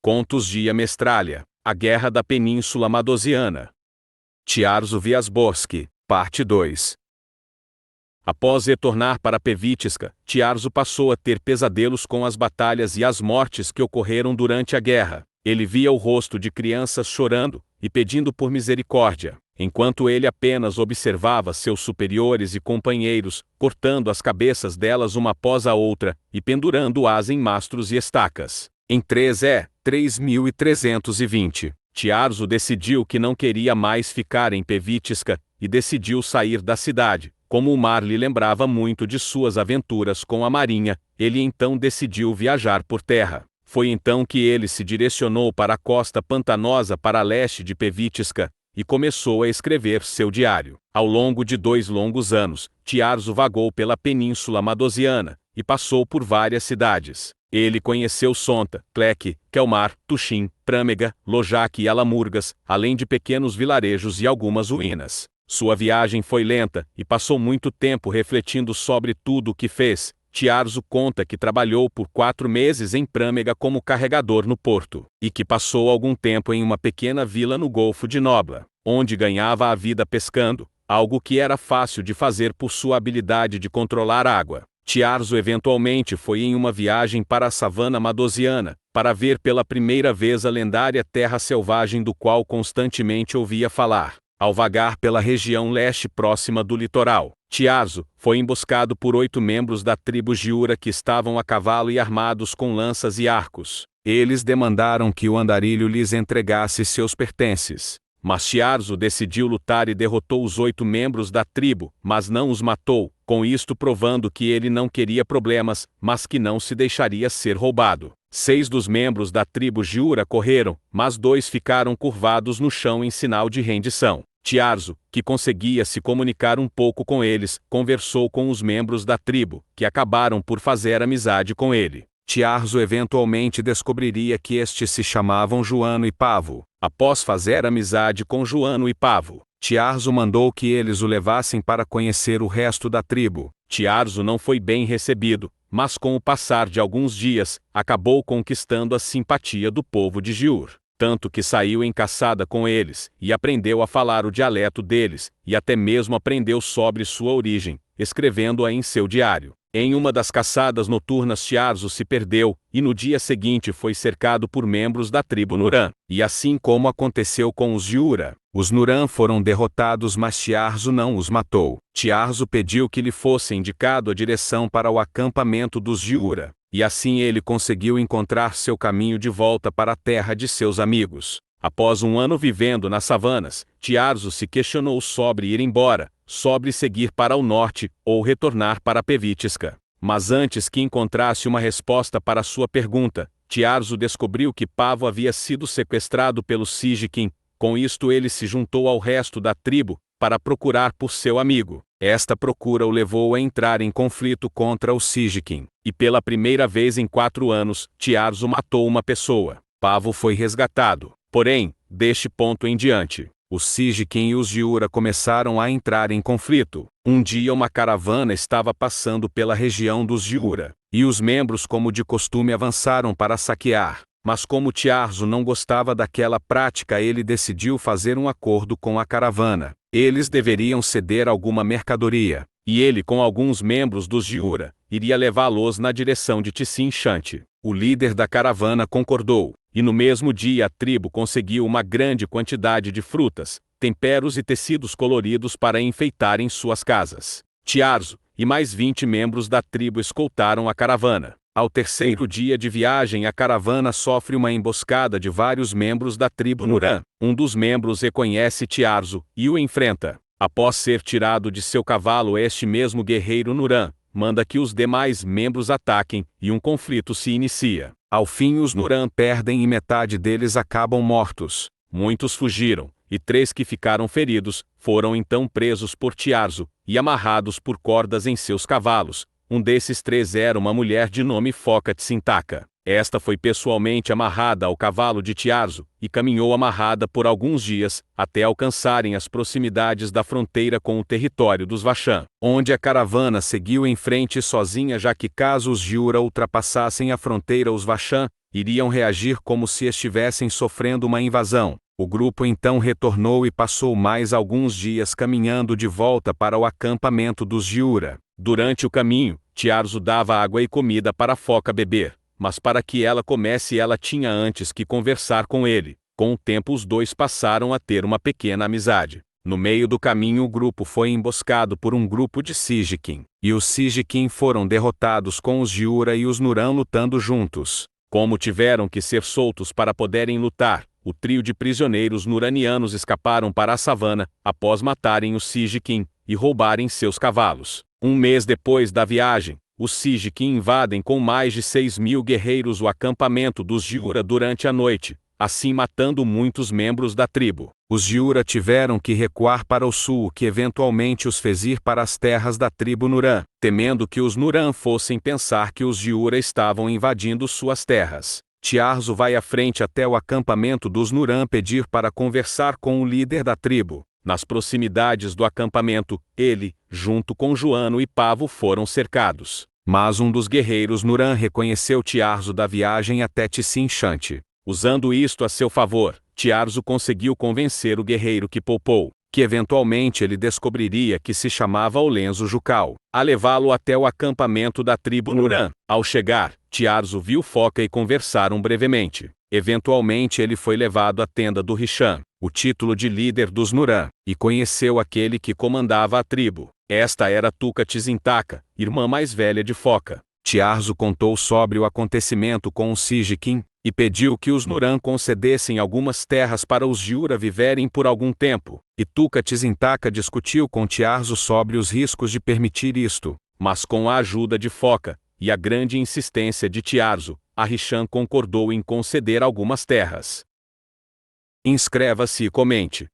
Contos de Iamestralha, A Guerra da Península Madosiana. Tiarzo Wiazborski, parte 2. Após retornar para Pewitska, Tiarzo passou a ter pesadelos com as batalhas e as mortes que ocorreram durante a guerra. Ele via o rosto de crianças chorando e pedindo por misericórdia, enquanto ele apenas observava seus superiores e companheiros, cortando as cabeças delas uma após a outra, e pendurando-as em mastros e estacas. Em 3320, Tiarzo decidiu que não queria mais ficar em Pewitska, e decidiu sair da cidade. Como o mar lhe lembrava muito de suas aventuras com a marinha, ele então decidiu viajar por terra. Foi então que ele se direcionou para a costa pantanosa para leste de Pewitska, e começou a escrever seu diário. Ao longo de 2 longos anos, Tiarzo vagou pela Península Madosiana, e passou por várias cidades. Ele conheceu Sonta, Klek, Kelmar, Tuxim, Prâmega, Lojak e Alamurgas, além de pequenos vilarejos e algumas ruínas. Sua viagem foi lenta, e passou muito tempo refletindo sobre tudo o que fez. Tiarzo conta que trabalhou por 4 meses em Prâmega como carregador no porto, e que passou algum tempo em uma pequena vila no Golfo de Nobla, onde ganhava a vida pescando, algo que era fácil de fazer por sua habilidade de controlar água. Tiarzo eventualmente foi em uma viagem para a savana madosiana, para ver pela primeira vez a lendária terra selvagem do qual constantemente ouvia falar. Ao vagar pela região leste próxima do litoral, Tiarzo foi emboscado por 8 membros da tribo Giura que estavam a cavalo e armados com lanças e arcos. Eles demandaram que o andarilho lhes entregasse seus pertences. Mas Tiarzo decidiu lutar e derrotou os 8 membros da tribo, mas não os matou, com isto provando que ele não queria problemas, mas que não se deixaria ser roubado. 6 dos membros da tribo Giura correram, mas 2 ficaram curvados no chão em sinal de rendição. Tiarzo, que conseguia se comunicar um pouco com eles, conversou com os membros da tribo, que acabaram por fazer amizade com ele. Tiarzo eventualmente descobriria que estes se chamavam Juano e Pavo. Após fazer amizade com Juano e Pavo, Tiarzo mandou que eles o levassem para conhecer o resto da tribo. Tiarzo não foi bem recebido, mas com o passar de alguns dias, acabou conquistando a simpatia do povo de Giur. Tanto que saiu em caçada com eles, e aprendeu a falar o dialeto deles, e até mesmo aprendeu sobre sua origem, escrevendo-a em seu diário. Em uma das caçadas noturnas Tiarzo se perdeu, e no dia seguinte foi cercado por membros da tribo Nuran. E assim como aconteceu com os Giura, os Nuran foram derrotados, mas Tiarzo não os matou. Tiarzo pediu que lhe fosse indicado a direção para o acampamento dos Giura, e assim ele conseguiu encontrar seu caminho de volta para a terra de seus amigos. Após 1 ano vivendo nas savanas, Tiarzo se questionou sobre ir embora, sobre seguir para o norte, ou retornar para Pewitska. Mas antes que encontrasse uma resposta para sua pergunta, Tiarzo descobriu que Pavo havia sido sequestrado pelos Sijikin. Com isto ele se juntou ao resto da tribo, para procurar por seu amigo. Esta procura o levou a entrar em conflito contra os Sijikin. E pela primeira vez em 4 anos, Tiarzo matou uma pessoa. Pavo foi resgatado. Porém, deste ponto em diante, os Sijikin e os Giura começaram a entrar em conflito. Um dia uma caravana estava passando pela região dos Giura, e os membros como de costume avançaram para saquear. Mas como Tiarzo não gostava daquela prática, ele decidiu fazer um acordo com a caravana. Eles deveriam ceder alguma mercadoria, e ele com alguns membros dos Giura, iria levá-los na direção de Tissin Shanti. O líder da caravana concordou. E no mesmo dia a tribo conseguiu uma grande quantidade de frutas, temperos e tecidos coloridos para enfeitarem suas casas. Tiarzo e mais 20 membros da tribo escoltaram a caravana. Ao 3º dia de viagem, a caravana sofre uma emboscada de vários membros da tribo Nuran. Um dos membros reconhece Tiarzo e o enfrenta. Após ser tirado de seu cavalo, este mesmo guerreiro Nuran manda que os demais membros ataquem, e um conflito se inicia. Ao fim os Nuran perdem e metade deles acabam mortos. Muitos fugiram, e 3 que ficaram feridos, foram então presos por Tiarzo, e amarrados por cordas em seus cavalos. Um desses 3 era uma mulher de nome Foca Tsintaka. Esta foi pessoalmente amarrada ao cavalo de Tiarzo, e caminhou amarrada por alguns dias, até alcançarem as proximidades da fronteira com o território dos Vashan, onde a caravana seguiu em frente sozinha, já que caso os Giura ultrapassassem a fronteira, os Vashan iriam reagir como se estivessem sofrendo uma invasão. O grupo então retornou e passou mais alguns dias caminhando de volta para o acampamento dos Giura. Durante o caminho, Tiarzo dava água e comida para a foca beber, mas para que ela comesse ela tinha antes que conversar com ele. Com o tempo os dois passaram a ter uma pequena amizade. No meio do caminho o grupo foi emboscado por um grupo de Sijikin, e os Sijikin foram derrotados com os Giura e os Nuran lutando juntos. Como tiveram que ser soltos para poderem lutar, o trio de prisioneiros nuranianos escaparam para a savana, após matarem os Sijikin e roubarem seus cavalos. Um mês depois da viagem, os Sijikin invadem com mais de 6.000 guerreiros o acampamento dos Giura durante a noite, assim matando muitos membros da tribo. Os Giura tiveram que recuar para o sul, o que eventualmente os fez ir para as terras da tribo Nuran, temendo que os Nuran fossem pensar que os Giura estavam invadindo suas terras. Tiarzo vai à frente até o acampamento dos Nuran pedir para conversar com o líder da tribo. Nas proximidades do acampamento, ele, junto com Joano e Pavo foram cercados. Mas um dos guerreiros Nuran reconheceu Tiarzo da viagem até Tissinchante. Usando isto a seu favor, Tiarzo conseguiu convencer o guerreiro que poupou, que eventualmente ele descobriria que se chamava Olenzo Jucal, a levá-lo até o acampamento da tribo Nuran. Ao chegar, Tiarzo viu Foca e conversaram brevemente. Eventualmente ele foi levado à tenda do Rishan, o título de líder dos Nuran, e conheceu aquele que comandava a tribo. Esta era Tuca Tizintaka, irmã mais velha de Foca. Tiarzo contou sobre o acontecimento com os Sijikin, e pediu que os Nuran concedessem algumas terras para os Giura viverem por algum tempo, e Tuca Tizintaka discutiu com Tiarzo sobre os riscos de permitir isto, mas com a ajuda de Foca, e a grande insistência de Tiarzo, a Rishan concordou em conceder algumas terras. Inscreva-se e comente.